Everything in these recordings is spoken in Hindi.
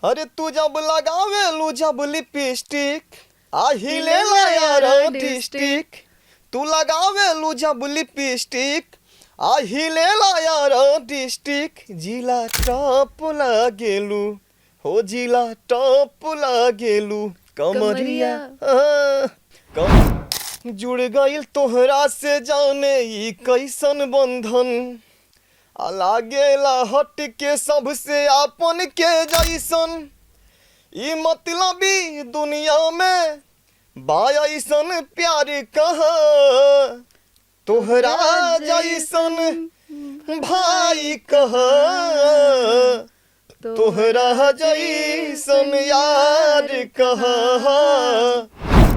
अरे तू जब लगावे लू जब लिपस्टिक आ हिले यार डिस्टिक, तू लगावे लू जब लिपस्टिक आ हिले यार डिस्टिक, जिला टॉप लागेलू हो जिला टॉप लागेलू कमरिया कम जुड़ गइल तोहरा से जाने ई कैसन बंधन, लागेला हट के सबसे आपन के जैसन, ई मतलबी दुनिया में बायसन प्यार कहा तोहरा जैसन भाई कहा तोहरा जैसन यार कहा।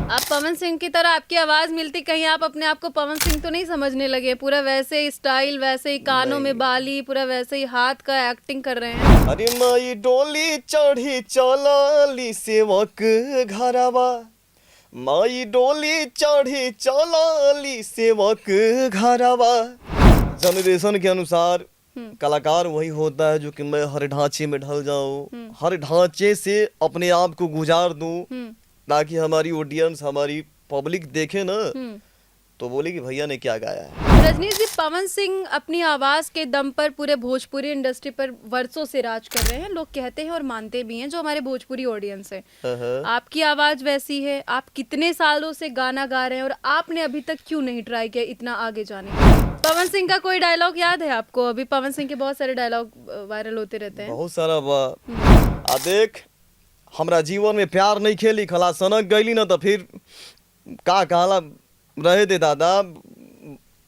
आप पवन सिंह की तरह आपकी आवाज मिलती, कहीं आप अपने आप को पवन सिंह तो नहीं समझने लगे? पूरा वैसे ही स्टाइल, वैसे ही कानों में बाली, पूरा वैसे ही हाथ का एक्टिंग कर रहे हैं। अरे माई डोली चढ़ी चलाली सेवक घरवा, माई डोली चढ़ी चलाली सेवक घरवा। जनरेशन के अनुसार कलाकार वही होता है जो कि मैं हर ढांचे में ढल जाऊं, हर ढांचे से अपने आप को गुजार दूं, ताकि हमारी ऑडियंस, हमारी पब्लिक देखे ना तो बोले कि भैया ने क्या गाया है। रजनीश जी, पवन सिंह अपनी आवाज के दम पर पूरे भोजपुरी इंडस्ट्री पर वर्षों से राज कर रहे हैं, लोग कहते हैं और मानते भी हैं, जो हमारे भोजपुरी ऑडियंस है। आपकी आवाज वैसी है, आप कितने सालों से गाना गा रहे हैं और आपने अभी तक क्यों नहीं ट्राई किया इतना आगे जाने का? पवन सिंह का कोई डायलॉग याद है आपको? अभी पवन सिंह के बहुत सारे डायलॉग वायरल होते रहते हैं। बहुत सारा आ देख, हमरा जीवन में प्यार नहीं खेली, खला सनक गईली ना तो फिर का कहला रहे दे दादा,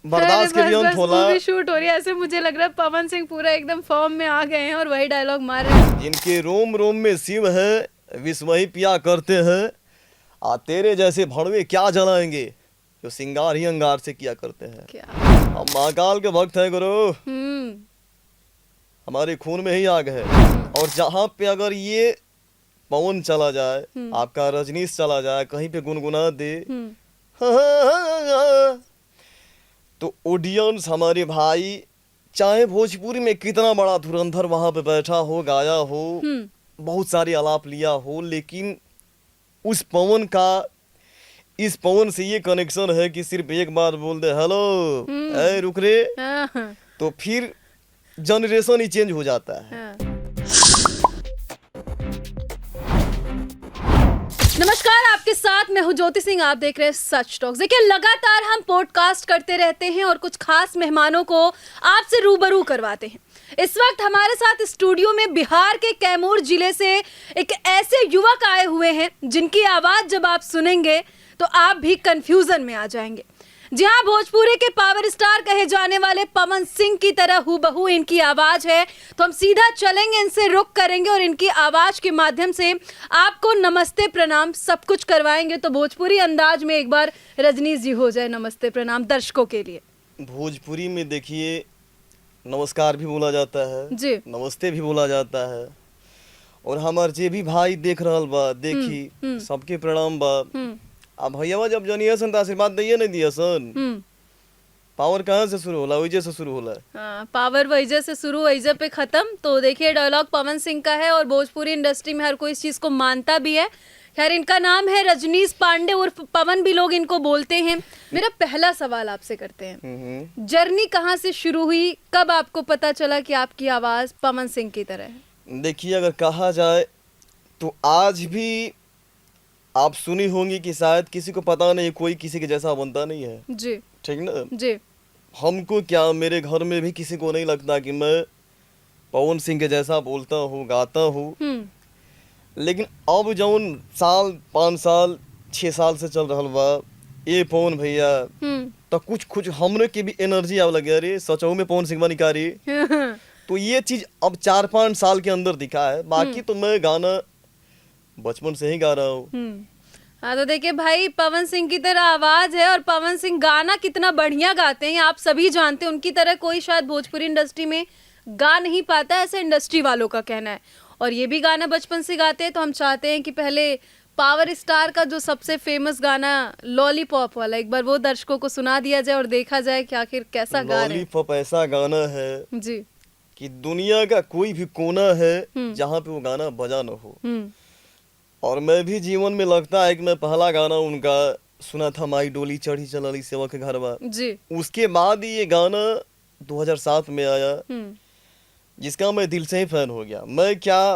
बर्दाश्त के भी अंत होला। मूवी शूट हो रही है, ऐसे मुझे लग रहा है पवन सिंह पूरा एकदम फॉर्म में आ गए हैं और वही डायलॉग मार रहे हैं। जिनके रोम रोम में शिव है, विष वही पिया करते हैं, आ तेरे जैसे भड़वे क्या जलाएंगे जो सिंगार ही अंगार से किया करते हैं। क्या हम महाकाल के भक्त हैं गुरु, हमारे खून में ही आग है। और जहाँ पे अगर ये पवन चला जाए, आपका रजनीश चला जाए, कहीं पे गुनगुना दे तो ऑडियंस, हमारे भाई, चाहे भोजपुरी में कितना बड़ा धुरंधर वहां पे बैठा हो, गाया हो, बहुत सारे आलाप लिया हो, लेकिन उस पवन का, इस पवन से ये कनेक्शन है कि सिर्फ एक बार बोल दे हेलो ए रुक रे, तो फिर जनरेशन ही चेंज हो जाता है। नमस्कार, आपके साथ मैं हूं ज्योति सिंह, आप देख रहे हैं सच टॉक्स। देखिए, लगातार हम पॉडकास्ट करते रहते हैं और कुछ खास मेहमानों को आपसे रूबरू करवाते हैं। इस वक्त हमारे साथ स्टूडियो में बिहार के कैमूर जिले से एक ऐसे युवक आए हुए हैं जिनकी आवाज जब आप सुनेंगे तो आप भी कंफ्यूजन में आ जाएंगे। जी हाँ, भोजपुरी के पावर स्टार कहे जाने वाले पवन सिंह की तरह हूबहू इनकी आवाज है। तो हम सीधा चलेंगे, इनसे रुक करेंगे और इनकी आवाज के माध्यम से आपको नमस्ते प्रणाम सब कुछ करवाएंगे। तो भोजपुरी अंदाज में एक बार रजनीश जी हो जाए नमस्ते प्रणाम दर्शकों के लिए। भोजपुरी में देखिए, नमस्कार भी बोला जाता है जी, नमस्ते भी बोला जाता है, और हमार जे भी भाई देख रहल बा, देखी सबके प्रणाम बा। अब भैया जब जनिए सन तो आशीर्वाद दिए नहीं दिए सन। पावर कहाँ से शुरू होला? वैजे से शुरू होला। हाँ, पावर वैजे से शुरू, वैजे पे खत्म। तो देखिए, डायलॉग पवन सिंह का है और भोजपुरी इंडस्ट्री में हर कोई इस चीज को मानता भी है। खैर, इनका नाम है रजनीश पांडे उर्फ पवन भी लोग इनको बोलते हैं। मेरा पहला सवाल आपसे करते हैं, जर्नी कहाँ से शुरू हुई? कब आपको पता चला कि आपकी आवाज पवन सिंह की तरह है? देखिए, अगर कहा जाए तो आज भी आप सुनी होंगी कि शायद किसी को पता नहीं, कोई किसी के जैसा बनता नहीं है। जी, ठीक ना जी। हमको क्या, मेरे घर में भी किसी को नहीं लगता कि मैं पवन सिंह के जैसा बोलता हूँ, गाता हूँ। लेकिन अब जौन साल 5 साल 6 साल से चल रहा बा ये पवन भैया, तो कुछ हमरे के भी एनर्जी आवे लगे, अरे सचो में पवन सिंह निकारी। तो ये चीज अब 4-5 साल के अंदर दिखा है। बाकी तो मैं गाना बचपन से ही गा रहा हूँ। हाँ, तो देखिए भाई, पवन सिंह की तरह आवाज है और पवन सिंह गाना कितना बढ़िया गाते हैं आप सभी जानते हैं। उनकी तरह कोई शायद भोजपुरी इंडस्ट्री में गा नहीं पाता, ऐसा इंडस्ट्री वालों का कहना है। और ये भी गाना बचपन से गाते हैं। तो हम चाहते हैं कि पहले पावर स्टार का जो सबसे फेमस गाना लॉलीपॉप वाला, एक बार वो दर्शकों को सुना दिया जाए और देखा जाए कि आखिर कैसा गा रहे हैं। लॉलीपॉप ऐसा गाना है जी कि दुनिया का कोई भी कोना है जहाँ पे वो गाना बजा न हो। और मैं भी जीवन में लगता है कि मैं पहला गाना उनका सुना था, माई डोली चढ़ी चलली सेवा के घरवा जी। उसके बाद ही ये गाना 2007 में आया, जिसका मैं दिल से ही फैन हो गया। मैं क्या,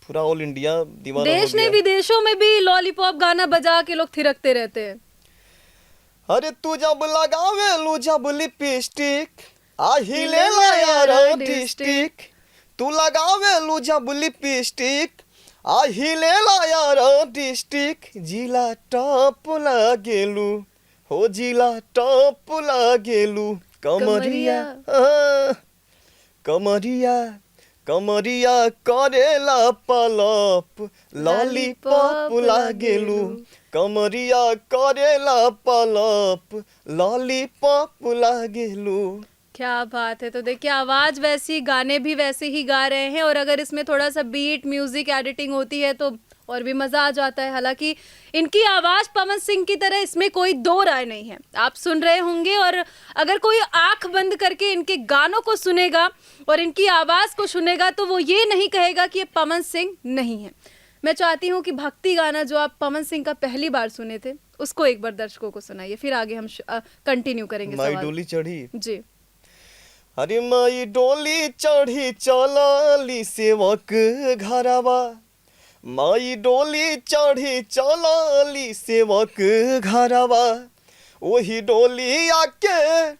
पूरा ऑल इंडिया दीवाना देश हो ने गया। विदेशों में भी लॉलीपॉप गाना बजा के लोग थिरकते रहते हैं। अरे तू जब लगावे लू जब लिपस्टिक हिले यार डिस्टिक, तू लगावे लू जब लिपस्टिक हिले यार डिस्टिक, जिला टॉप लागेलू हो जिला टॉप लागेलू कमरिया कमरिया कमरिया करेला पलप लॉलीपॉप लागेलू, कमरिया करेला पलप लॉलीपॉप लागेलू। क्या बात है। तो देखिए आवाज वैसी, गाने भी वैसे ही गा रहे हैं, और अगर इसमें थोड़ा सा बीट म्यूजिक एडिटिंग होती है तो और भी मजा आ जाता है। हालांकि इनकी आवाज पवन सिंह की तरह इसमें कोई दो राय नहीं है, आप सुन रहे होंगे। और अगर कोई आंख बंद करके इनके गानों को सुनेगा और इनकी आवाज को सुनेगा तो वो ये नहीं कहेगा कि ये पवन सिंह नहीं है। मैं चाहती हूँ कि भक्ति गाना जो आप पवन सिंह का पहली बार सुने थे उसको एक बार दर्शकों को सुनाइए, फिर आगे हम कंटिन्यू करेंगे। माई डोली चढ़ी जी। अरे माई डोली चढ़ी चलली सेवक घरवा, माई डोली चढ़ी चलली सेवक घरवा, वही डोली आके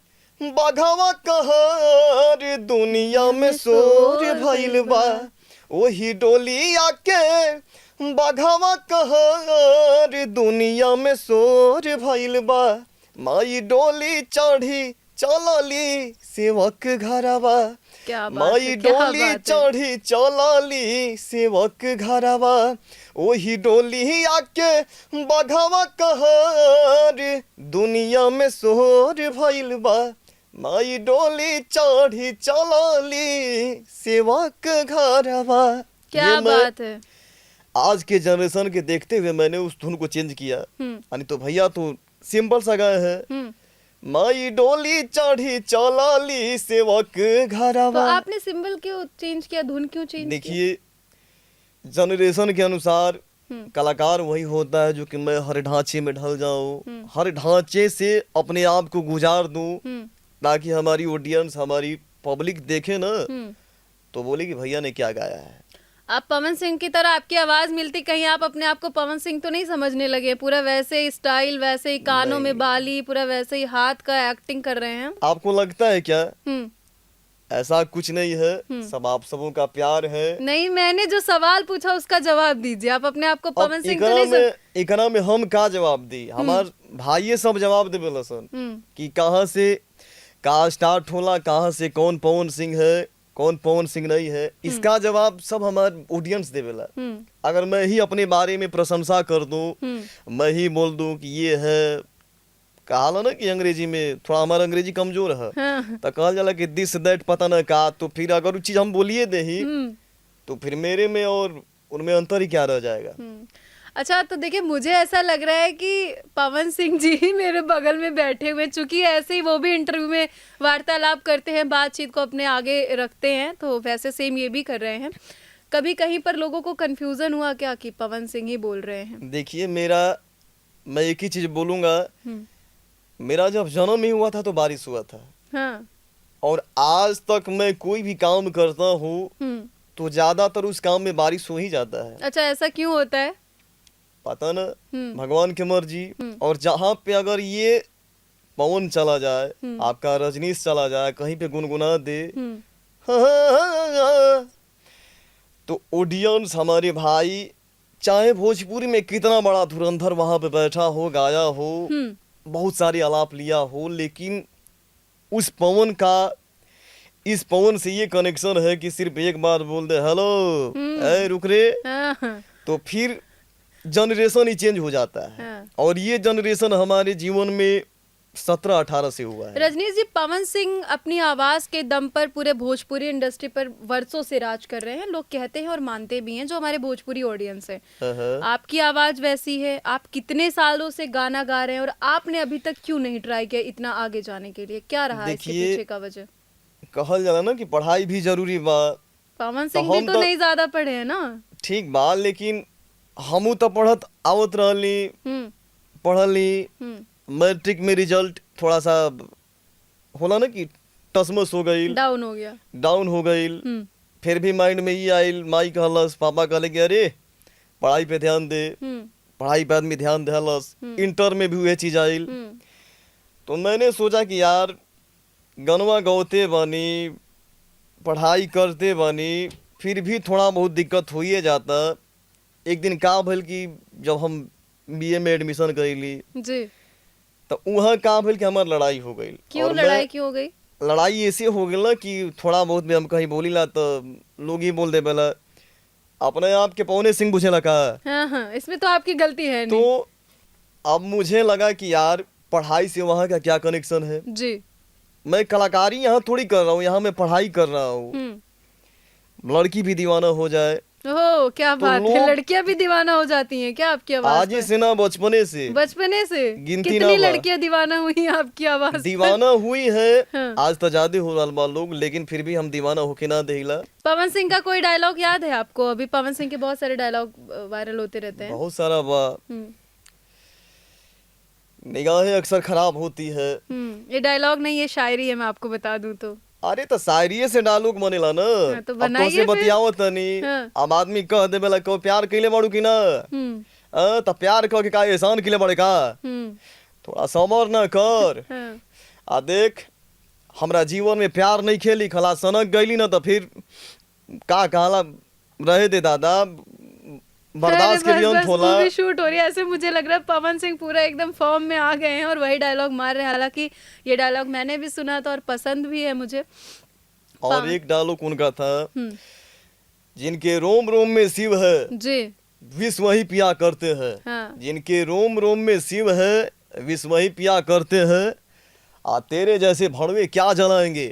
बघवा कहर दुनिया में शोर भइल बा, वही डोली आके बघवा कहर दुनिया में शोर भइल बा, माई डोली चढ़ी चलली सेवक घरवा, माई डोली चढ़ी चलली सेवक घरवा, वही डोली आके बघवा कहर दुनिया में शोर भइल बा, माई डोली चढ़ी चलली सेवक घरवा। क्या बात है। आज के जनरेशन के देखते हुए मैंने उस धुन को चेंज किया, यानी तो भैया तो सिंपल सा गाय है, माई डोली चढ़ी चलली सेवक घरवा। तो आपने सिंबल क्यों चेंज किया, धुन क्यों चेंज किया? देखिए जनरेशन के अनुसार कलाकार वही होता है जो कि मैं हर ढांचे में ढल जाऊं, हर ढांचे से अपने आप को गुजार दूं, ताकि हमारी ऑडियंस, हमारी पब्लिक देखे ना तो बोले कि भैया ने क्या गाया है। आप पवन सिंह की तरह आपकी आवाज मिलती, कहीं आप अपने आप को पवन सिंह तो नहीं समझने लगे? पूरा वैसे ही स्टाइल, वैसे ही कानों में बाली, पूरा वैसे ही हाथ का एक्टिंग कर रहे हैं। आपको लगता है क्या? ऐसा कुछ नहीं है, सब आप सबों का प्यार है। नहीं, मैंने जो सवाल पूछा उसका जवाब दीजिए। आप अपने आप को पवन सिंह तो नहीं एकरा में हम का जवाब दी? हमार भाई सब जवाब देवे लसन कि कहाँ से का स्टार्ट होला, कहाँ से कौन पवन सिंह है, कौन पवन सिंह नहीं है, इसका जवाब सब हमारे ऑडियंस देवेला। अगर मैं ही अपने बारे में प्रशंसा कर दूं, मैं ही बोल दूं कि ये है, कहा ना कि अंग्रेजी में थोड़ा हमारा अंग्रेजी कमजोर है, तो कहा जाला कि दिस दैट पता ना का, तो फिर अगर वो चीज हम बोलिए दे ही तो फिर मेरे में और उनमें अंतर ही क्या रह जाएगा। अच्छा, तो देखिए मुझे ऐसा लग रहा है कि पवन सिंह जी ही मेरे बगल में बैठे हुए, चूंकि ऐसे ही वो भी इंटरव्यू में वार्तालाप करते हैं, बातचीत को अपने आगे रखते हैं, तो वैसे सेम ये भी कर रहे हैं। कभी कहीं पर लोगों को कंफ्यूजन हुआ क्या कि पवन सिंह ही बोल रहे हैं? देखिए मैं एक ही चीज बोलूंगा, मेरा जब जन्म ही हुआ था तो बारिश हुआ था। हाँ। और आज तक मैं कोई भी काम करता हूँ तो ज्यादातर उस काम में बारिश हो ही जाता है। अच्छा, ऐसा क्यों होता है? पता ना, भगवान की मर्जी। और जहाँ पे अगर ये पवन चला जाए, आपका रजनीश चला जाए, कहीं पे गुनगुना दे तो ऑडियंस, हमारे भाई, चाहे भोजपुरी में कितना बड़ा धुरंधर वहां पे बैठा हो, गाया हो, बहुत सारे आलाप लिया हो, लेकिन उस पवन का, इस पवन से ये कनेक्शन है कि सिर्फ एक बार बोल दे हेलो ए रुक रे, तो फिर जनरेशन ही चेंज हो जाता है। और ये जनरेशन हमारे जीवन में 17-18 से हुआ है। रजनीश जी, पवन सिंह अपनी आवाज के दम पर पूरे भोजपुरी इंडस्ट्री पर वर्षों से राज कर रहे हैं, लोग कहते हैं और मानते भी हैं, जो हमारे भोजपुरी ऑडियंस है। आपकी आवाज वैसी है, आप कितने सालों से गाना गा रहे हैं और आपने अभी तक क्यों नहीं ट्राई किया इतना आगे जाने के लिए? क्या रहा है इसके पीछे का वजह? कहल जाला ना कि पढ़ाई भी जरूरी बा। पवन तो सिंह भी हम तो तो नहीं ज्यादा पढ़े हैं ना। ठीक बा, लेकिन हमू तो पढ़त आवत रहली, हम्म पढ़ली। हम्म मैट्रिक में रिजल्ट थोड़ा सा होला ना कि टसमस हो गईल, डाउन हो गया। डाउन हो गईल। हम्म फिर भी माइंड में ये आइल, माई कहलस, पापा कहले कि अरे पढ़ाई पे ध्यान दे, हम्म पढ़ाई पे आदमी ध्यान देहलस। इंटर में भी वह चीज आइल। हम्म तो मैंने सोचा कि यार गनवा गौते बानी, पढ़ाई करते बानी, फिर भी थोड़ा बहुत दिक्कत हो ही जाता। एक दिन का भइल कि जब हम बीए में एडमिशन करेली, जी। तो वहाँ का भइल कि हमार लड़ाई हो गई। क्यों लड़ाई क्यों हो गई? लड़ाई ऐसे हो गई ना कि थोड़ा बहुत भी हम कहीं बोली ला तो लोग ही बोल दे पहला अपने आप के पौने सिंह बुझे लगा। हाँ हाँ, इसमें तो आपकी गलती है तो नहीं। अब मुझे लगा कि यार पढ़ाई से वहाँ का क्या कनेक्शन है। जी। मैं कलाकारी यहाँ थोड़ी कर रहा हूँ, यहाँ मैं पढ़ाई कर रहा हूँ। लड़की भी दीवाना हो जाए ओह क्या तो बात है, लोग- लड़कियां भी दीवाना हो जाती हैं क्या आपकी आवाज आज पे? से ना बचपने से बचपने से गिनती कितनी ना बा। लड़कियां दीवाना हुई आपकी आवाज पे? दीवाना हुई है। हाँ। आज तो ज्यादा हो रहा लोग, लेकिन फिर भी हम दीवाना होके ना देला। पवन सिंह का कोई डायलॉग याद है आपको? अभी पवन सिंह के बहुत सारे डायलॉग वायरल होते रहते हैं। बहुत सारा बा। निगाहें अक्सर खराब होती है। ये डायलॉग नहीं, ये शायरी है, मैं आपको बता दूं तो। अरे तो शायरी से डायलॉग बनेला ना। हाँ, तो अब बनाइए से फिर। बतियाओ तनी। हाँ। अब आदमी कह दे बेला को प्यार कइले बाड़ू कि ना, तो प्यार कह के का एहसान कइले बाड़े का, थोड़ा समर ना कर। हाँ। आ देख हमरा जीवन में प्यार नहीं खेली, खला सनक गईली ना तो फिर का कहला रहे दे दादा, बर्दाश्त के भी अंत होला। मूवी शूट हो रही है, ऐसे मुझे लग रहा है पवन सिंह पूरा एकदम फॉर्म में आ गए हैं और वही डायलॉग मार रहे हैं। हालांकि ये डायलॉग मैंने भी सुना था और पसंद भी है मुझे। और एक डायलॉग उनका था, जिनके रोम रोम में शिव है जी। विष वही पिया करते हैं। हाँ। जिनके रोम रोम में शिव है विष वही पिया करते हैं। आ तेरे जैसे भड़वे क्या जलाएंगे,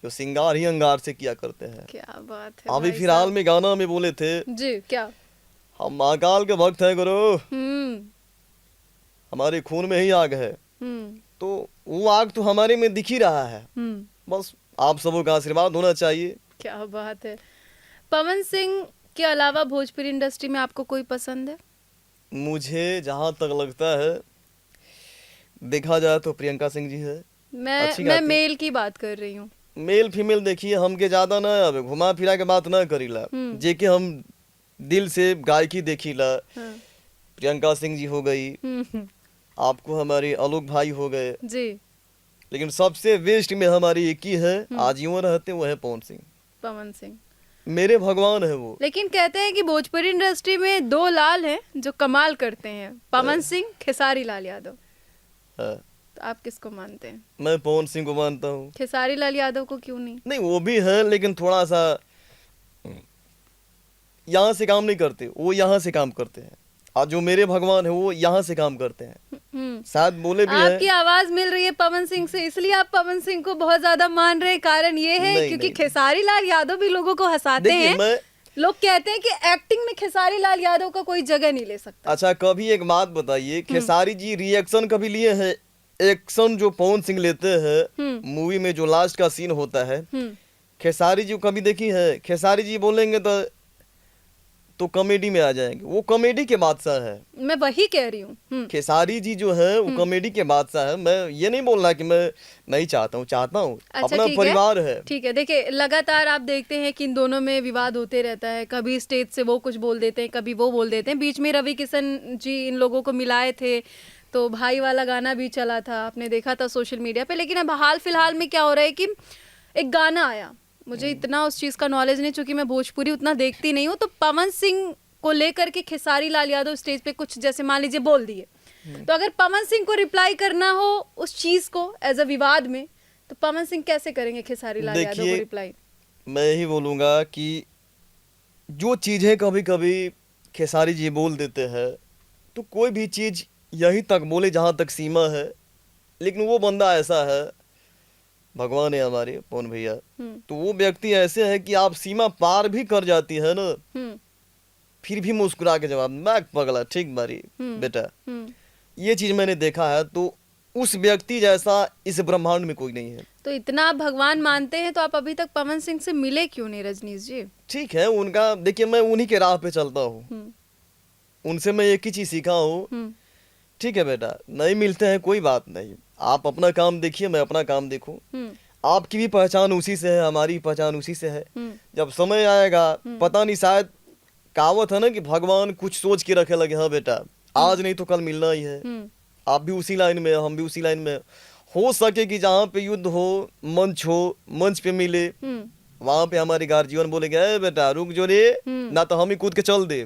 जो सिंगार ही अंगार से किया करते हैं। क्या बात है अभी भाई फिलहाल साहब। में गाना में बोले थे, जी क्या? हम महाकाल के भक्त हैं गुरु, हम्म हमारे खून में ही आग है। हम्म तो वो आग तो हमारे में दिख ही रहा है। बस आप सबों का आशीर्वाद होना चाहिए। क्या बात है। पवन सिंह के अलावा भोजपुरी इंडस्ट्री में आपको कोई पसंद है? मुझे जहाँ तक लगता है, देखा जाए तो प्रियंका सिंह जी है। अच्छी मैं गाती। मेल की बात कर रही हूँ। मेल फीमेल देखिए हमके ज्यादा ना अब घुमा फिरा के बात ना करीला, जेके हम दिल से गायकी देखीला। हाँ। प्रियंका सिंह जी हो गई, आपको हमारे आलोक भाई हो गए, जी। लेकिन सबसे वेस्ट में हमारी एक ही है, आजीवन रहते वो है पवन सिंह। पवन सिंह मेरे भगवान है वो। लेकिन कहते हैं कि भोजपुरी इंडस्ट्री में दो लाल हैं जो कमाल करते हैं, पवन सिंह, खेसारी लाल यादव। हाँ। तो आप किसको मानते हैं? मैं पवन सिंह को मानता हूँ। खेसारी लाल यादव को क्यों नहीं? नहीं वो भी है, लेकिन थोड़ा सा यहाँ से काम नहीं करते, वो यहाँ से काम करते हैं। और जो मेरे भगवान है वो यहाँ से काम करते हैं। शायद बोले भी आपकी है। आवाज मिल रही है पवन सिंह से, इसलिए आप पवन सिंह को बहुत ज्यादा मान रहे हैं। कारण ये है नहीं, क्योंकि नहीं। खेसारी लाल यादव भी लोगों को हंसाते देखिए हैं। मैं, लोग कहते हैं कि एक्टिंग में खेसारी लाल यादव का कोई जगह नहीं ले सकता। अच्छा कभी एक बात बताइए, खेसारी जी रिएक्शन कभी लिए हैं? एक्शन जो पवन सिंह लेते हैं मूवी में, जो लास्ट का सीन होता है, खेसारी जी को कभी देखी है? खेसारी जी बोलेंगे तो कॉमेडी में आ जाएंगे, वो कॉमेडी के बादशाह है। मैं वही कह रही हूँ। खेसारी जी जो है वो कॉमेडी के बादशाह है। मैं ये नहीं बोल रहा कि मैं नहीं चाहता हूँ, चाहता हूँ। अच्छा, अपना ठीक परिवार है। ठीक है। देखिए लगातार आप देखते हैं कि इन दोनों में विवाद होते रहता है। कभी स्टेज से वो कुछ बोल देते हैं, कभी वो बोल देते हैं। बीच में रवि किशन जी इन लोगों को मिलाए थे, तो भाई वाला गाना भी चला था, आपने देखा था सोशल मीडिया पे। लेकिन अब हाल फिलहाल में क्या हो रहा है कि एक गाना आया, मुझे इतना उस चीज़ का नॉलेज नहीं, चूंकि मैं भोजपुरी उतना देखती नहीं हूँ। तो पवन सिंह को लेकर के खेसारी लाल यादव स्टेज पे कुछ जैसे मान लीजिए बोल दिए, तो अगर पवन सिंह को रिप्लाई करना हो उस चीज को एज अ विवाद में, तो पवन सिंह कैसे करेंगे खेसारी लाल यादव को रिप्लाई? मैं यही बोलूंगा कि जो चीजें कभी कभी खेसारी जी बोल देते हैं, तो कोई भी चीज यही तक बोले जहां तक सीमा है। लेकिन वो बंदा ऐसा है, भगवान है हमारे पवन भैया, तो वो व्यक्ति ऐसे है कि आप सीमा पार भी कर जाती है ना, फिर भी मुस्कुरा के जवाब, मैं पगला ठीक बारी बेटा। ये चीज मैंने देखा है। तो उस व्यक्ति जैसा इस ब्रह्मांड में कोई नहीं है। तो इतना आप भगवान मानते हैं तो आप अभी तक पवन सिंह से मिले क्यों नहीं रजनीश जी? ठीक है, उनका देखिए मैं उन्हीं के राह पे चलता हूँ, उनसे मैं एक ही चीज सीखा हूँ। ठीक है बेटा, नहीं मिलते हैं कोई बात नहीं, आप अपना काम देखिए, मैं अपना काम देखूं। आपकी भी पहचान उसी से है, हमारी पहचान उसी से है। जब समय आएगा, पता नहीं, शायद कहावत है ना कि भगवान कुछ सोच के रखे लगे, हाँ बेटा आज नहीं तो कल मिलना ही है। आप भी उसी लाइन में, हम भी उसी लाइन में। हो सके कि जहाँ पे युद्ध हो, मंच पे मिले, वहां पे हमारे गार्जियन बोलेंगे ए बेटा रुक जो रे, ना तो हम ही कूद के चल दे।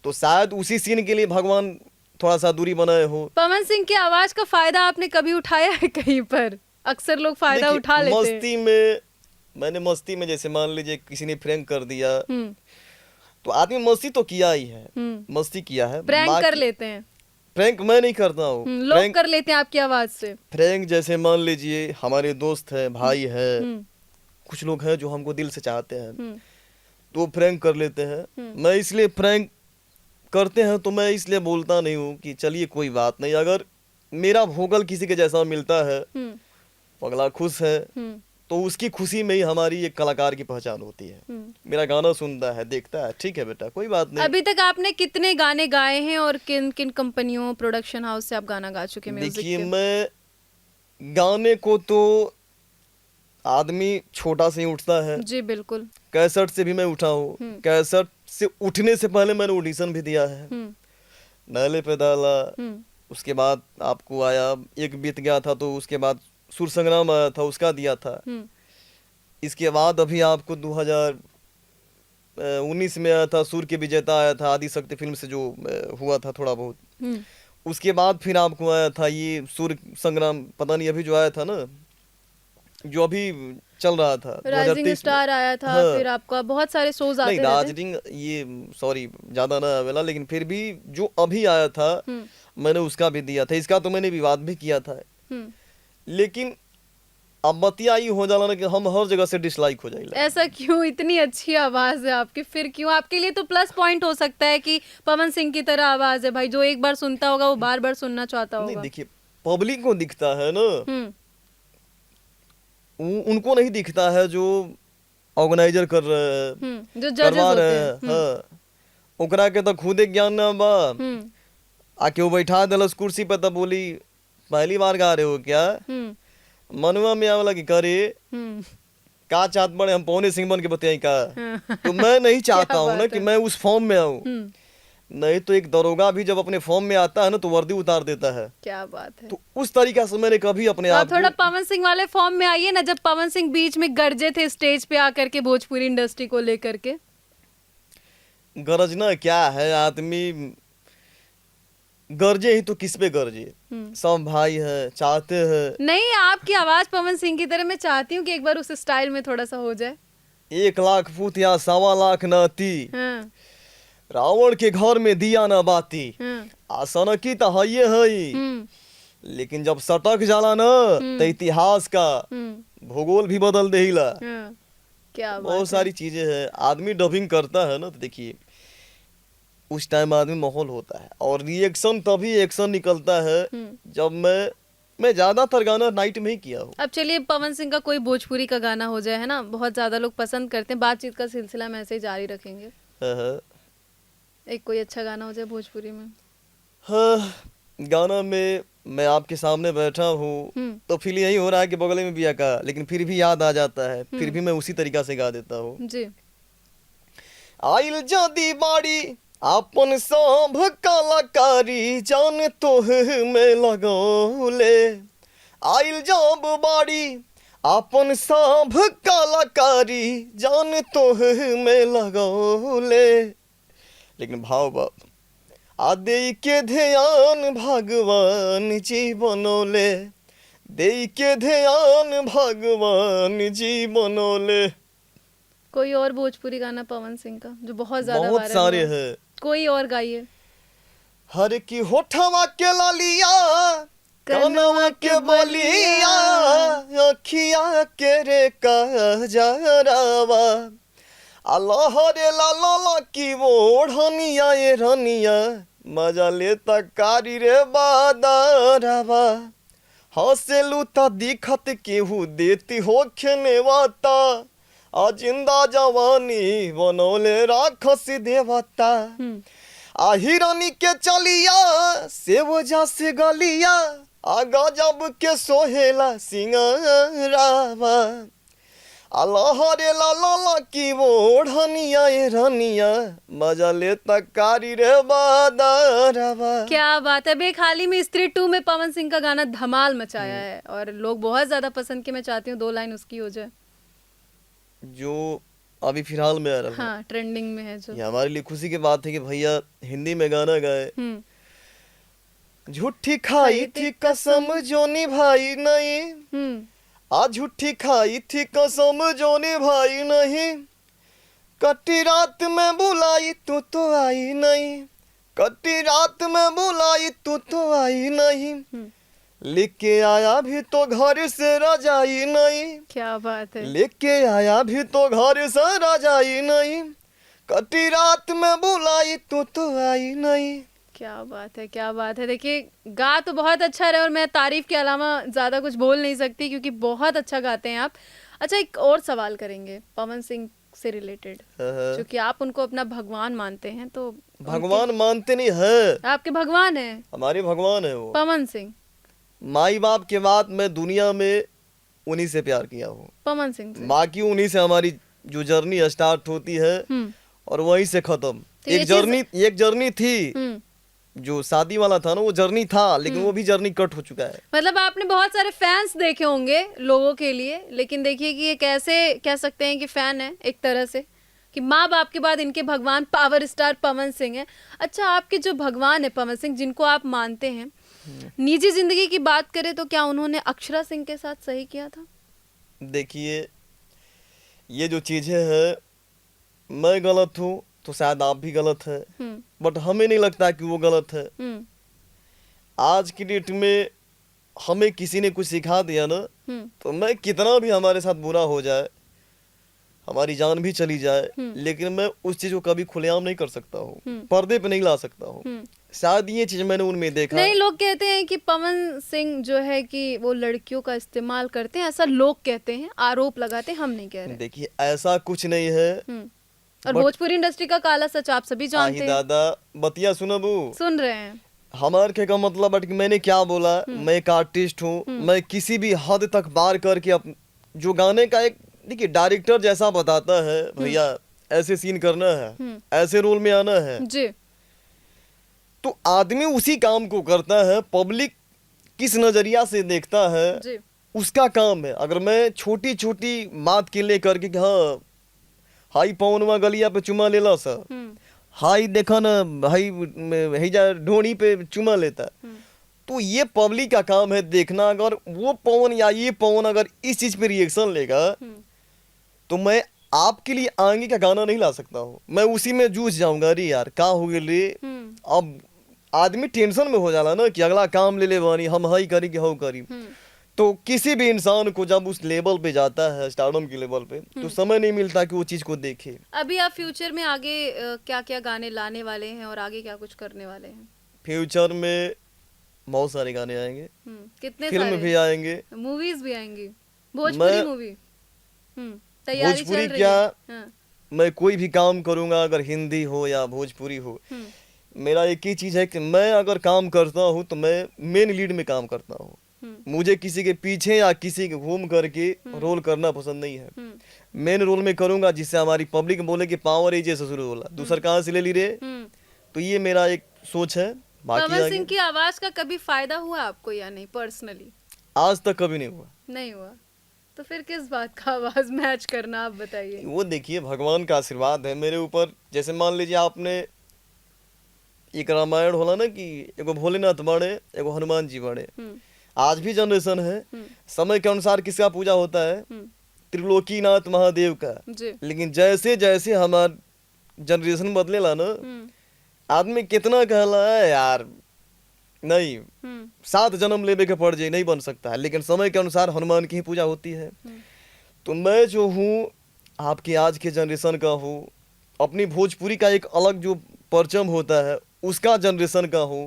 तो शायद उसी सीन के लिए भगवान थोड़ा सा दूरी बनाए हो। पवन सिंह की आवाज का फायदा आपने कभी उठाया है कहीं पर? अक्सर लोग फायदा उठा लेते हैं। मस्ती में, मैंने मस्ती में जैसे मान लीजिए किसी ने प्रैंक कर दिया, तो आदमी मस्ती तो किया ही है, मस्ती किया है। प्रैंक कर लेते हैं। प्रैंक मैं नहीं करता हूँ, लोग कर लेते हैं आपकी आवाज से प्रैंक। जैसे मान लीजिए हमारे दोस्त है, भाई है, कुछ लोग हैं जो हमको दिल से चाहते हैं, तो प्रैंक कर लेते हैं। मैं इसलिए प्रैंक करते हैं तो मैं इसलिए बोलता नहीं हूँ कि चलिए कोई बात नहीं, अगर मेरा भोगल किसी के जैसा मिलता है, अगला खुश है, तो उसकी खुशी में ही हमारी एक कलाकार की पहचान होती है। मेरा गाना सुनता है, देखता है, ठीक है बेटा कोई बात नहीं। अभी तक आपने कितने गाने गाए हैं और किन किन कंपनियों, प्रोडक्शन हाउस से आप गाना गा चुके हैं? देखिए मैं गाने को तो आदमी छोटा से ही उठता है। जी बिल्कुल। कैसेट से भी मैं उठा हूँ, कैसेट से उठने से पहले मैंने ऑडिशन भी दिया है, नाले पे डाला, उसके बाद आपको आया, एक बीत गया था, तो उसके बाद सुर संग्राम आया था, उसका दिया था। इसके बाद अभी आपको 2019 में आया था, सुर के विजेता आया था, आदि शक्ति फिल्म से जो हुआ था थोड़ा बहुत। उसके बाद फिर आपको आया था ये सुर संग्राम, पता नहीं अभी जो आया था ना, जो अभी चल रहा था, राइजिंग स्टार आया था। हाँ। फिर आपका बहुत सारे शोज आते नहीं, राइजिंग ये सॉरी ज्यादा ना आवेला, लेकिन फिर भी जो अभी आया था मैंने उसका भी दिया था। इसका तो मैंने विवाद भी किया था, लेकिन अब बतिया ही हो जाला ना कि हम हर जगह से डिसलाइक हो जाएगा। ऐसा क्यों? इतनी अच्छी आवाज है आपकी, फिर क्यों? आपके लिए तो प्लस पॉइंट हो सकता है कि पवन सिंह की तरह आवाज है भाई, जो एक बार सुनता होगा वो बार बार सुनना चाहता होगा। नहीं देखिए, पब्लिक को दिखता है ना, उनको नहीं दिखता है जो ऑर्गेनाइजर कर रहे हैं, जो जजेस होते हैं। हाँ, ओकरा के तो खुदे ज्ञान ना बा, आके वो बैठा दिलस कुर्सी पे, तब बोली पहली बार गा रहे हो क्या? मनवा में आवला कि करे का चाहत बड़े, हम पौने सिंह बन के बताई का। तो मैं नहीं चाहता हूँ ना कि मैं उस फॉर्म में आऊँ। नहीं तो एक दरोगा भी जब अपने फॉर्म में आता है ना तो वर्दी उतार देता है। क्या बात है। तो उस तरीका से मैंने कभी अपने आप थोड़ा पवन सिंह वाले फॉर्म में आइए ना, जब पवन सिंह बीच में गरजे थे स्टेज पे आकर के भोजपुरी इंडस्ट्री को लेकर के। गरजना क्या है, आदमी गरजे ही तो किस पे गरजे, सब भाई है, चाहते हैं। नहीं, आपकी आवाज पवन सिंह की तरह मैं चाहती हूँ कि एक बार उस स्टाइल में थोड़ा सा हो जाए। 1 लाख फूट या 1.25 लाख नाती, रावण के घर में दिया ना बाती, आसन की तो है, लेकिन जब सटक जाला ना तो इतिहास का भूगोल भी बदल देहिला। क्या बहुत सारी चीजें हैं। आदमी डबिंग करता है ना, तो देखिए उस टाइम आदमी माहौल होता है, और रिएक्शन तभी एक्शन निकलता है जब मैं ज्यादातर गाना नाइट में ही किया हूँ। अब चलिए पवन सिंह का कोई भोजपुरी का गाना हो जाए, है ना, बहुत ज्यादा लोग पसंद करते हैं। बातचीत का सिलसिला में ऐसे ही जारी रखेंगे। एक कोई अच्छा गाना हो जाए भोजपुरी में। हाँ, गाना में मैं आपके सामने बैठा हूँ तो फील यही हो रहा है कि बगल में बिया का, लेकिन फिर भी याद आ जाता है, फिर भी मैं उसी तरीका से गा देता हूँ जी। आइल जदी बाड़ी अपन सब कलाकारी, जान तोह में लगौले। आइल जब बाड़ी अपन सब कलाकारी, जान तोह में लगौले। लेकिन भाव बाप आदे के ध्यान भगवान जी बनोले, दे के ध्यान भगवान जी बनोले। कोई और भोजपुरी गाना पवन सिंह का जो बहुत ज्यादा बहुत सारे हैं, कोई और गाइए। हर की होठवा के लालिया, कनवा के बलिया, अखिया के रे कजरावा, अल्लाह रे लाला की ओढ़निया ए रनिया, मजा लेता कारी रे बादरवा। हंसेलू त दिखत केहू देती हो खेनेवाता आ जिंदा जवानी बनौले राखस देवता आ हिरनी के चलिया से वजह से गलिया आ गजब के सोहेला सिंगरावा आ लहरे ला ला की ओढ़निया ए रनिया मजा लेता कारी रे बादरवा। क्या बात है। बेक हाल ही में स्त्री 2 में पवन सिंह का गाना धमाल मचाया है और लोग बहुत ज्यादा पसंद किए। मैं चाहती हूँ 2 लाइन उसकी हो जाए जो अभी फिलहाल में आ रहा है। हाँ, ट्रेंडिंग में है जो। ये हमारे लिए खुशी की बात है कि भैया हिंदी में गाना गाए। झूठी खाई थी कसम जो निभाई नहीं, आज झूठी खाई थी कसम जो निभाई नहीं, कटी रात में बुलाई तू तो आई नहीं, कटी रात में बुलाई तू तो आई नहीं, लेके आया भी तो घर से रजाई नहीं। क्या बात है। लेके आया भी तो घर से रजाई नहीं, कटी रात में बुलाई तू तो आई नहीं। क्या बात है, क्या बात है। देखिए गा तो बहुत अच्छा रहे और मैं तारीफ के अलावा ज़्यादा कुछ बोल नहीं सकती क्योंकि बहुत अच्छा गाते हैं आप। अच्छा, एक और सवाल करेंगे पवन सिंह से रिलेटेड, क्योंकि आप उनको अपना भगवान मानते हैं। तो भगवान मानते नहीं है, आपके भगवान है। हमारे भगवान है वो पवन सिंह। माई बाप के बाद मैं दुनिया में उन्हीं से प्यार किया हूँ, पवन सिंह से। माँ की उन्हीं से हमारी जो जर्नी स्टार्ट होती है और वहीं से खत्म। एक जर्नी थी जो शादी वाला था ना, वो जर्नी था, लेकिन वो भी जर्नी कट हो चुका है। मतलब आपने बहुत सारे फैंस देखे होंगे लोगों के लिए, लेकिन देखिए कि ये कैसे कह सकते हैं कि फैन है एक तरह से कि माँ बाप के बाद इनके भगवान पावर स्टार पवन सिंह है। अच्छा, आपके जो भगवान है पवन सिंह जिनको आप मानते हैं, निजी जिंदगी की बात करें तो क्या उन्होंने अक्षरा सिंह के साथ सही किया था? देखिए ये जो चीजें है, मैं गलत हूँ तो शायद आप भी गलत है, बट हमें नहीं लगता कि वो गलत है। आज की डेट में हमें किसी ने कुछ सिखा दिया ना, तो मैं कितना भी हमारे साथ बुरा हो जाए, हमारी जान भी चली जाए, लेकिन मैं उस चीज को कभी खुलेआम नहीं कर सकता हूँ, पर्दे पे नहीं ला सकता हूँ। शायद ये चीज मैंने उनमें देखा। नहीं, लोग कहते हैं कि पवन सिंह जो है कि वो लड़कियों का इस्तेमाल करते हैं, ऐसा लोग कहते हैं, आरोप लगाते हैं, हम नहीं कह रहे। देखिए ऐसा कुछ नहीं है, और भोजपुरी इंडस्ट्री का काला सच आप सभी जानते हैं। दादा बतिया सुनबू, सुन रहे हैं। हमारे के का मतलब है कि मैंने क्या बोला, मैं एक आर्टिस्ट हूँ, मैं किसी भी हद तक पार करके जो गाने का एक देखिए डायरेक्टर जैसा बताता है, भैया ऐसे सीन करना है, ऐसे रोल में आना है जी, तो आदमी उसी काम को करता है। पब्लिक किस नजरिया से देखता है जी, उसका काम है। अगर मैं छोटी छोटी बात के लिए करके हाँ हाई पौनवा गलिया पे चुमा लेला सर, हाई देखा ना भाई हैजा ढोनी पे चुमा लेता, तो ये पब्लिक का काम है देखना। अगर वो पवन या ये पवन अगर इस चीज पे रिएक्शन लेगा तो मैं आपके लिए आगे का गाना नहीं ला सकता हूँ, मैं उसी में जूझ जाऊंगा। अरे यार का हो गए रे, अब आदमी टेंशन में हो जाला ना कि अगला काम ले ले बानी, हम हाई करी कि हाउ करी। तो किसी भी इंसान को जब उस लेवल पे जाता है, स्टारडम के लेवल पे, तो समय नहीं मिलता कि वो चीज को देखे। अभी आप फ्यूचर में आगे क्या क्या गाने लाने वाले हैं और आगे क्या कुछ करने वाले हैं? फ्यूचर में बहुत सारे गाने आएंगे, कितने फिल्म सारे? भी आएंगे, मूवीज भी आएंगी, भोजपुरी मूवी तैयारी चल रही क्या है। हाँ। मैं कोई भी काम करूंगा, अगर हिंदी हो या भोजपुरी हो, मेरा एक ही चीज है कि मैं अगर काम करता हूँ तो मैं मेन लीड में काम करता हूँ। मुझे किसी के पीछे या किसी के घूम करके रोल करना पसंद नहीं है। मेन रोल में करूंगा जिससे हमारी पब्लिक बोले कि पावर ही जैसे शुरू होला, दूसरा कहाँ से ले ली रे। तो ये मेरा एक सोच है। पवन सिंह की आवाज का कभी फायदा हुआ आपको या नहीं पर्सनली? आज तक कभी नहीं हुआ। नहीं हुआ तो फिर किस बात का आवाज मैच करना, आप बताइए। वो देखिए भगवान का आशीर्वाद है मेरे ऊपर। जैसे मान लीजिए आपने एक रामायण होला ना कि एगो भोलेनाथ बड़े एगो हनुमान जी बड़े। आज भी जनरेशन है, समय के अनुसार किसका पूजा होता है? त्रिलोकीनाथ महादेव का। लेकिन जैसे जैसे हमार जनरेशन बदलेला ना, आदमी कितना कहला है यार नहीं 7 जन्म लेवे के पड़ जाए नहीं बन सकता है, लेकिन समय के अनुसार हनुमान की ही पूजा होती है। तो मैं जो हूँ आपकी आज के जनरेशन का हूँ, अपनी भोजपुरी का एक अलग जो परचम होता है उसका जनरेशन का हूँ।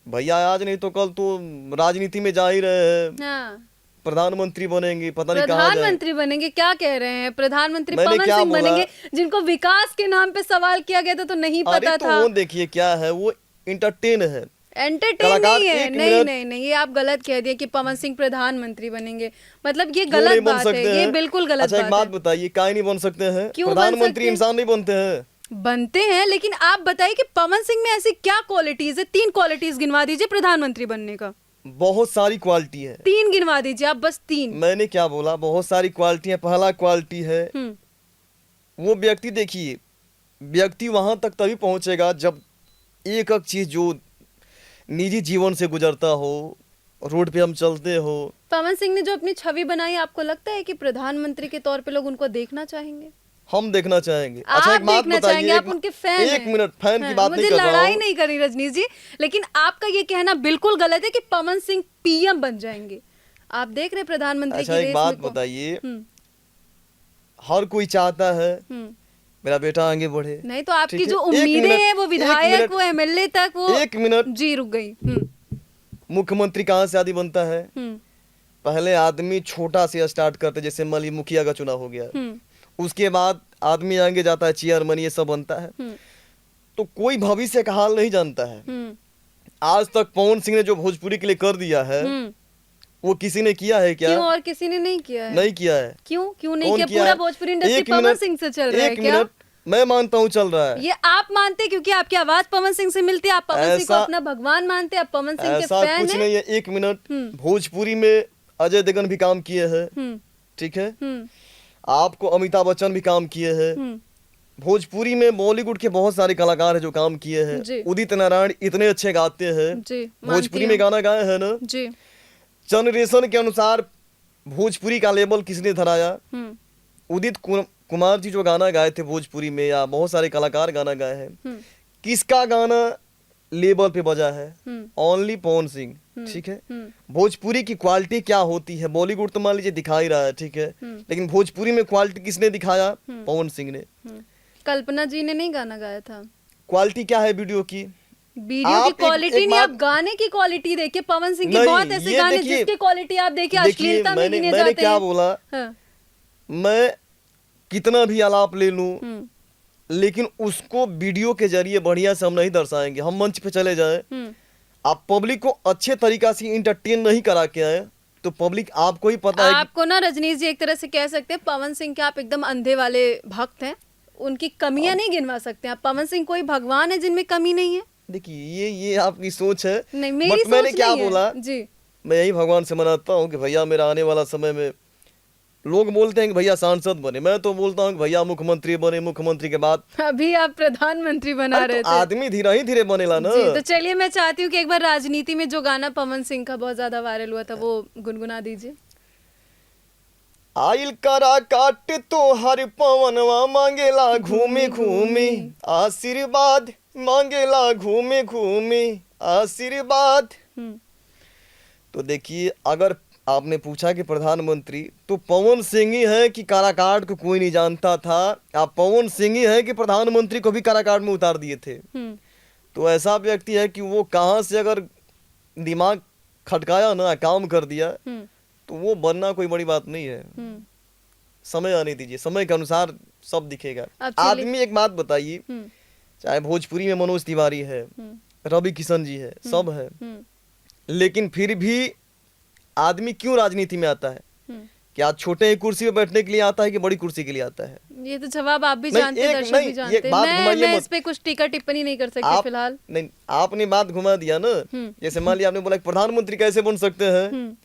भैया आज नहीं तो कल तो राजनीति में जा ही रहे हैं, हाँ प्रधानमंत्री बनेंगे, पता नहीं कहाँ जाए। प्रधानमंत्री बनेंगे, क्या कह रहे हैं? प्रधानमंत्री मैंने पवन क्या सिंह बोला? बनेंगे, जिनको विकास के नाम पे सवाल किया गया था तो नहीं अरे पता तो था। वो देखिए क्या है, वो इंटरटेन है, एंटरटेन कलाकार। नहीं है, एक नहीं मिनट। नहीं नहीं, ये आप गलत कह दिए कि पवन सिंह प्रधानमंत्री बनेंगे, मतलब ये क्यों नहीं गलत बन बात सकते है, ये हैं? बिल्कुल गलत अच्छा एक बात बात है। बताइए, काहे नहीं बन सकते हैं? क्यों बन प्रधानमंत्री सकते हैं? इंसान नहीं बनते हैं? बनते हैं, लेकिन आप बताइए कि पवन सिंह में ऐसी क्या क्वालिटीज है? 3 क्वालिटीज गिनवा दीजिए प्रधानमंत्री बनने का। बहुत सारी क्वालिटी है। 3 गिनवा दीजिए आप, बस 3। मैंने क्या बोला, बहुत सारी क्वालिटी है। पहला क्वालिटी है वो व्यक्ति, देखिए व्यक्ति वहां तक तभी पहुंचेगा जब एक एक चीज जो निजी जीवन से गुजरता हो, रोड पे हम चलते हो। पवन सिंह ने जो अपनी छवि बनाई, आपको लगता है कि प्रधानमंत्री के तौर पे लोग उनको देखना चाहेंगे? हम देखना चाहेंगे। आप अच्छा एक बात देखना चाहेंगे, बताइए, आप उनके फैन एक हैं। मिनट, फैन की हाँ, बात मुझे नहीं कर रहा लड़ाई हूँ। नहीं करनी रजनीश जी, लेकिन आपका ये कहना बिल्कुल गलत है कि पवन सिंह पीएम बन जाएंगे। आप देख रहे प्रधानमंत्री अच्छा की एक रेस बात में कौन- बताइए, हम्म, हर कोई चाहता है हम्म। मेरा बेटा आगे बढ़े। नहीं तो आपकी ठीक है? जो एक उम्मीदें मिनट, हैं वो एक विधायक, मिनट, वो एमएलए तक, वो एक मिनट। जी रुक गई। मुख्यमंत्री कहाँ से आदि बनता है? हम्म, पहले आदमी छोटा से स्टार्ट करते, जैसे मान ली मुखिया का चुनाव हो गया, हम्म, उसके बाद आदमी आगे जाता है, चेयरमैन, ये सब बनता है। हम्म, तो कोई भविष्य का हाल नहीं जानता है। हम्म, आज तक पवन सिंह ने जो भोजपुरी के लिए कर दिया है, हम्म। वो किसी ने किया है क्या? क्यों और किसी ने नहीं किया है? नहीं किया है। क्यों नहीं कौन किया? किया पूरा है? भोजपुरी इंडस्ट्री एक पवन मिनट, सिंह से चल रहा है एक क्या? मिनट, मैं मानता हूँ चल रहा है। ये आप मानते हैं क्योंकि आपकी आवाज पवन सिंह से मिलती है, आप पवन सिंह को ऐसा- अपना भगवान मानते हैं, आप पवन सिंह के ऐसा फैन कुछ हैं। नहीं है। एक मिनट, हम्म। भोजपुरी में अजय देवगन भी काम किए हैं, हम्म, ठीक है? हम्म, आपको अमिताभ बच्चन भी काम किए हैं। हम्म, भोजपुरी में बॉलीवुड के बहुत सारे कलाकार हैं जो काम किए हैं। जी। उदित नारायण इतने अच्छे गाते हैं, जी, भोजपुरी मानती में हूँ। गाना गाए हैं ना। जी। जनरेशन के अनुसार भोजपुरी का लेवल किसने धराया? हम्म, उदित कुमार जी जो गाना गाए थे भोजपुरी में, या बहुत सारे कलाकार गाना गाए हैं, हम्म, किसका गाना लेवल पे बजा है? हम्म, ओनली पवन सिंह, ठीक है? हम्म, भोजपुरी की क्वालिटी क्या होती है? बॉलीवुड तो मान लीजिए दिखा ही रहा है, ठीक है, लेकिन भोजपुरी में क्वालिटी किसने दिखाया? पवन सिंह ने। कल्पना जी ने नहीं गाना गाया था। क्वालिटी क्या है वीडियो की? वीडियो आप की एक- क्वालिटी एक नहीं, आप बात- गाने की क्वालिटी देखिए। पवन सिंह के नहीं, बहुत ऐसे ये गाने देखिए- जिसकी क्वालिटी आप देखिए अश्लीलता में गिने मैंने जाते क्या हैं। बोला, हाँ, मैं कितना भी आलाप ले लूं, हम्म, लेकिन उसको वीडियो के जरिए बढ़िया से हम नहीं दर्शाएंगे। हम मंच पे चले जाए, हम्म। आप पब्लिक को अच्छे तरीका से इंटरटेन नहीं करा के आए, तो पब्लिक आपको ही पता है कि आपको ना रजनीश जी एक तरह से कह सकते हैं पवन सिंह के आप एकदम अंधे वाले भक्त हैं, उनकी कमियां नहीं गिनवा सकते आप। पवन सिंह कोई भगवान है जिनमें कमी नहीं है? देखिए ये आपकी सोच है। नहीं, मेरी बट सोच मैंने क्या नहीं है। बोला, जी, मैं यही भगवान से मनाता हूँ कि भैया मेरा आने वाला समय में, लोग बोलते हैं कि भैया सांसद बने, मैं तो बोलता हूँ कि भैया मुख्यमंत्री बने, मुख्यमंत्री के बाद अभी आप प्रधानमंत्री बना अरे रहे तो थे। आदमी धीरे ही धीरे बनेला ना। जी, तो चलिए मैं चाहती हूँ कि एक बार राजनीति में जो गाना पवन सिंह का बहुत ज्यादा वायरल हुआ था वो गुनगुना दीजिए। आइल करा काट तो हर पवनवा मांगेला घूमे घूमे आशीर्वाद, मांगेला घूमे घूमे आशीर्वाद। हम्म, तो देखिए, अगर आपने पूछा कि प्रधानमंत्री, तो पवन सिंह ही है कि काराकाट को कोई नहीं जानता था। आप पवन सिंह ही है कि प्रधानमंत्री को भी काराकाट में उतार दिए थे। हम्म, तो ऐसा व्यक्ति है कि वो कहाँ से अगर दिमाग खटकाया ना, काम कर दिया, हम्म, तो वो बनना कोई बड़ी बात नहीं है। हम्म, समय आने दीजिए, समय के अनुसार सब दिखेगा। अब चलिए- आदमी एक बात बताइए, हम्म, चाहे भोजपुरी में मनोज तिवारी है, रवि किशन जी है, सब है, हम्म, लेकिन फिर भी आदमी क्यों राजनीति में आता है? हम्म। क्या छोटे ही कुर्सी पे बैठने के लिए आता है कि बड़ी कुर्सी के लिए आता है? ये तो जवाब आप भी नहीं, जानते हैं, एक- दर्शक नहीं, भी ये जानते हैं। बात घुमाइए मैं मत। इस पे कुछ टीका टिप्पणी नहीं कर सकती आप फिलहाल। नहीं, आपने बात घुमा दिया ना। जैसे मान लिया आपने बोला कि प्रधानमंत्री कैसे बन सकते हैं,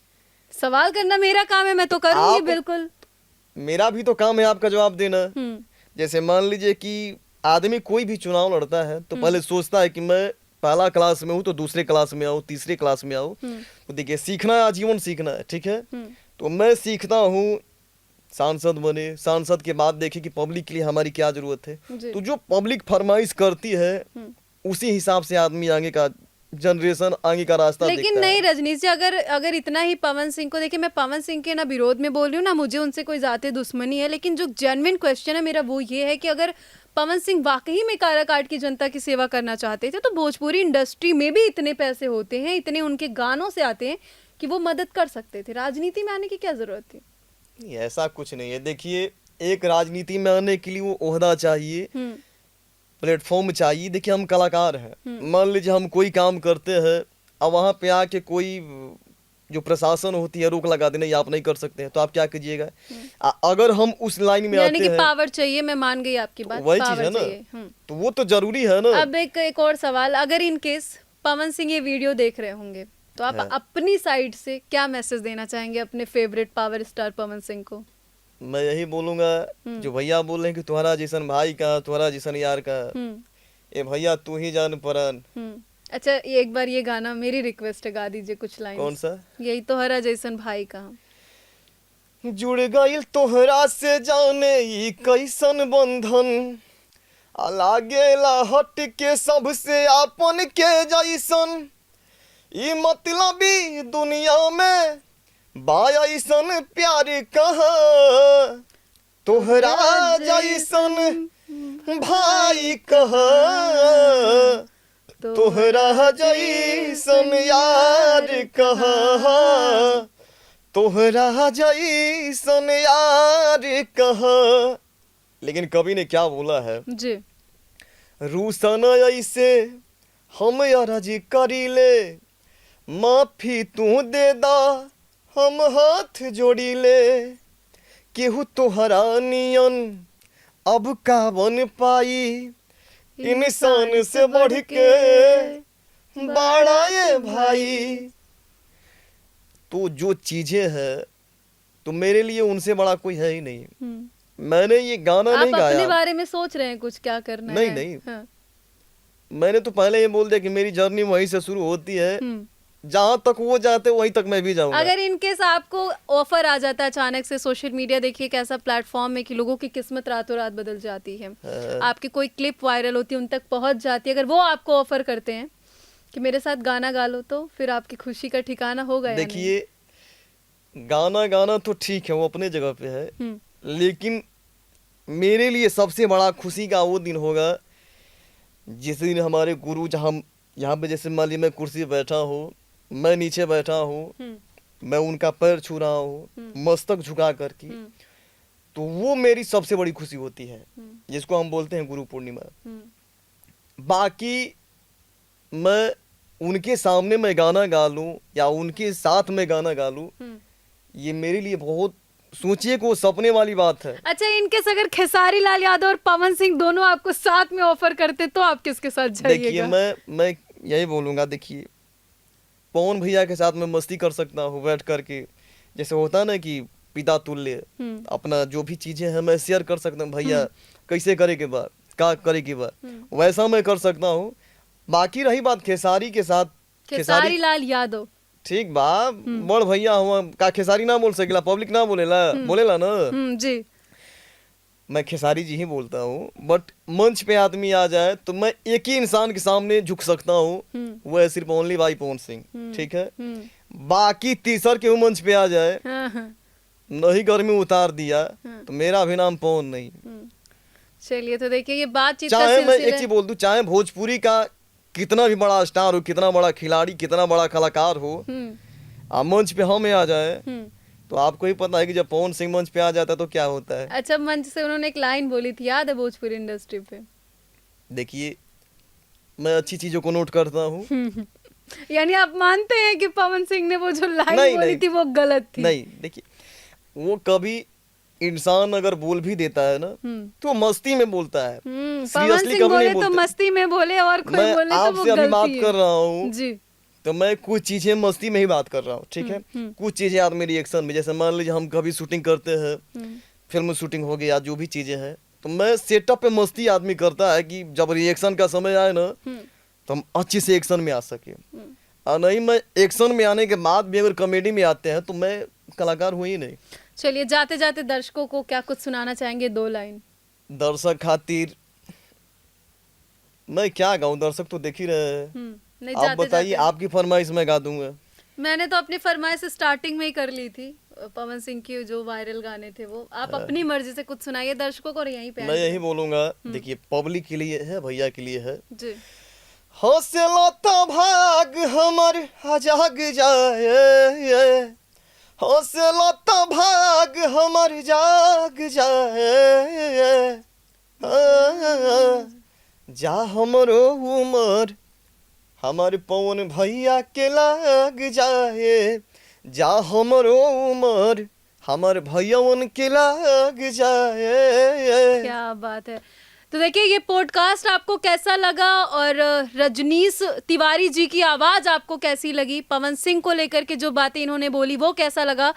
सवाल करना मेरा काम है, मैं तो करूंगी आप- बिल्कुल। मेरा भी तो काम है आपका जवाब देना। हम्म, जैसे मान लीजिए कि आदमी कोई भी चुनाव लड़ता है तो पहले सोचता है कि मैं पहला क्लास में हूँ तो दूसरे क्लास में आऊँ, तीसरे क्लास में आऊँ। तो देखिए, सीखना है, आजीवन सीखना है, ठीक है? तो मैं सीखता हूँ सांसद बने, सांसद के बाद देखे कि पब्लिक के लिए हमारी क्या जरूरत है। जी। तो जो पब्लिक फरमाइश करती है उसी हिसाब से आदमी आगे का जनरेशन, आगे का रास्ता लेकिन देखता नहीं है। रजनीश जी, अगर इतना ही पवन सिंह को देखिए, मैं पवन सिंह के ना विरोध में बोल रही हूँ ना मुझे उनसे कोई जाते दुश्मनी है, लेकिन जो जेन्युइन क्वेश्चन है मेरा वो ये है कि अगर पवन सिंह वाकई में काराकाट की जनता की सेवा करना चाहते थे तो भोजपुरी इंडस्ट्री में भी इतने पैसे होते हैं, इतने उनके गानों से आते हैं कि वो मदद कर सकते थे। राजनीति में आने की क्या जरूरत थी? नहीं, ऐसा कुछ नहीं है। देखिए, एक राजनीति में आने के लिए वो ओहदा चाहिए, प्लेटफॉर्म चाहिए। देखिए, हम कलाकार हैं, मान लीजिए हम कोई काम करते हैं, अब वहाँ पे आके कोई जो प्रशासन होती है रोक लगा देना, ये आप नहीं कर सकते हैं, तो आप क्या कीजिएगा? अगर हम उस लाइन में यानी आते कि हैं, पावर चाहिए, मैं मान गई आपकी बात, वही चीज पावर है ना, चाहिए। तो वो तो जरूरी है ना। अब एक और सवाल, अगर इन केस पवन सिंह ये वीडियो देख रहे होंगे तो आप अपनी साइड से क्या मैसेज देना चाहेंगे अपने favourite power star Pawan Singh को? मैं यही बोलूंगा, जो भैया बोल रहे हैं कि तुम्हारा जैसन भाई का, तुम्हारा जैसन यार का, ए भैया तू ही जान परन। अच्छा, ये एक बार ये गाना मेरी रिक्वेस्ट है, गा दीजिए कुछ लाइन। कौन सा? यही तोहरा जैसन भाई का। जुड़ गईल तोहरा से जाने ई कैसन बंधन, लागेला हट के सबसे आपन के जैसन, ई मतलबी दुनिया में बायसन प्यार कहा, तोहरा जैसन भाई कहा, तोहरा जैसन यार कहा, तोहरा जैसन यार कहा। लेकिन कवि ने क्या बोला है जी? रूसन ऐसे हम अर्जी करीले, माफी तू दे दा हम हाथ जोड़ी ले, केहू तोहरा नियन अब का बन पाई, इंसान से बढ़ के बड़ा ये भाई। तो जो चीजें है तो मेरे लिए उनसे बड़ा कोई है ही नहीं। मैंने ये गाना नहीं गाया। आप अपने बारे में सोच रहे हैं कुछ क्या करना नहीं, है? नहीं। हाँ। मैंने तो पहले ये बोल दिया कि मेरी जर्नी वहीं से शुरू होती है, जहाँ तक वो जाते वहीं तक मैं भी जाऊंगा। अगर इनकेस आपको ऑफर आ जाता है अचानक से, सोशल मीडिया देखिए कैसा प्लेटफॉर्म है कि लोगों की किस्मत रातों रात बदल जाती है, आपकी कोई क्लिप वायरल होती है, उन तक पहुंच जाती है, अगर वो आपको ऑफर करते हैं कि मेरे साथ गाना गा लो, तो फिर आपकी खुशी का ठिकाना होगा? देखिए, गाना गाना तो ठीक है, वो अपने जगह पे है, लेकिन मेरे लिए सबसे बड़ा खुशी का वो दिन होगा जिस दिन हमारे गुरु, जहाँ यहाँ पे जैसे मान लीजिए मैं कुर्सी पे बैठा हूँ, मैं नीचे बैठा हूँ, मैं उनका पैर छू रहा हूँ मस्तक झुका करके, तो वो मेरी सबसे बड़ी खुशी होती है, जिसको हम बोलते हैं गुरु पूर्णिमा। बाकी मैं उनके सामने मैं गाना गा लूँ या उनके साथ में गाना गा लूँ, ये मेरे लिए बहुत, सोचिए को सपने वाली बात है। अच्छा, इनकेस अगर खेसारी लाल यादव और पवन सिंह दोनों आपको साथ में ऑफर करते तो आप किसके साथ जाइएगा? देखिए, मैं यही बोलूंगा, देखिए पवन भैया के साथ मैं मस्ती कर सकता हूँ बैठ करके, जैसे होता ना कि पिता तुल्य, अपना जो भी चीजें हैं मैं शेयर कर सकता हूँ, भैया कैसे करे के बाद, क्या करे के बाद, वैसा मैं कर सकता हूँ। बाकी रही बात खेसारी के साथ, खेसारी लाल यादव, ठीक बा, बड़ भैया हुआ का खेसारी ना बोल सकेला, पब्लिक ना बोलेला ना जी, मैं खेसारी जी ही बोलता हूँ। बट मंच पे आदमी आ जाए तो मैं एक ही इंसान के सामने झुक सकता हूँ, वो है सिर्फ ओनली बाई पवन सिंह, ठीक है। बाकी तीसर के मंच पे आ जाए, नहीं गर्मी उतार दिया तो मेरा भी नाम पवन नहीं। चलिए, तो देखिए ये बातचीत का चाहे मैं सिलसिला एक चीज बोल दूं, चाहे भोजपुरी का कितना भी बड़ा स्टार हो, कितना बड़ा खिलाड़ी, कितना बड़ा कलाकार हो, मंच पे हम आ जाए तो आपको ही पता है कि जब पवन सिंह मंच पे आ जाता है तो क्या होता है। अच्छा, मंच से उन्होंने एक लाइन बोली थी, याद है भोजपुरी इंडस्ट्री पे? देखिए, मैं अच्छी चीजों को नोट करता हूँ। यानी आप मानते हैं कि पवन सिंह ने वो जो लाइन बोली थी वो गलत थी? नहीं, देखिए वो कभी इंसान अगर बोल भी देता है ना तो मस्ती में बोलता है, सीरियसली कभी नहीं बोलता। तो मस्ती में बोले और कोई बोले तो वो आपसे अभी बात कर रहा हूँ जी, तो मैं कुछ चीजें मस्ती में ही बात कर रहा हूँ, ठीक है। कुछ चीजें आदमी रिएक्शन में, जैसे मान लीजिए हम कभी शूटिंग करते हैं, फिल्म शूटिंग हो गया, जो भी चीजें हैं, तो मैं सेटअप पे मस्ती आदमी करता है कि जब रिएक्शन का समय आए ना तो हम अच्छे से एक्शन में आ सके। और नहीं, मैं एक्शन में आने के बाद भी अगर कॉमेडी में आते हैं तो मैं कलाकार हुई ही नहीं। चलिए, जाते जाते दर्शकों को क्या कुछ सुनाना चाहेंगे? 2 लाइन दर्शक खातिर मैं क्या गाऊं, दर्शक तो देख ही रहे हैं। आप बताइए, आपकी फरमाइश मैं गा दूंगा। मैंने तो अपनी फरमाइश स्टार्टिंग में ही कर ली थी, पवन सिंह की जो वायरल गाने थे वो आप अपनी मर्जी से कुछ सुनाइए दर्शकों को और यहीं पे मैं यही बोलूंगा, देखिए पब्लिक के लिए है, भैया के लिए है। जी हौसला तो भाग हमर जाग जाए, हौसला तो भाग हमर जाग जाए, जा हमरो उमर हमर पवन भैया के लाग जाए, जा हमरो उमर हमर भैया के लाग जाए। क्या बात है। तो देखिए ये पॉडकास्ट आपको कैसा लगा और रजनीश तिवारी जी की आवाज आपको कैसी लगी, पवन सिंह को लेकर के जो बातें इन्होंने बोली वो कैसा लगा।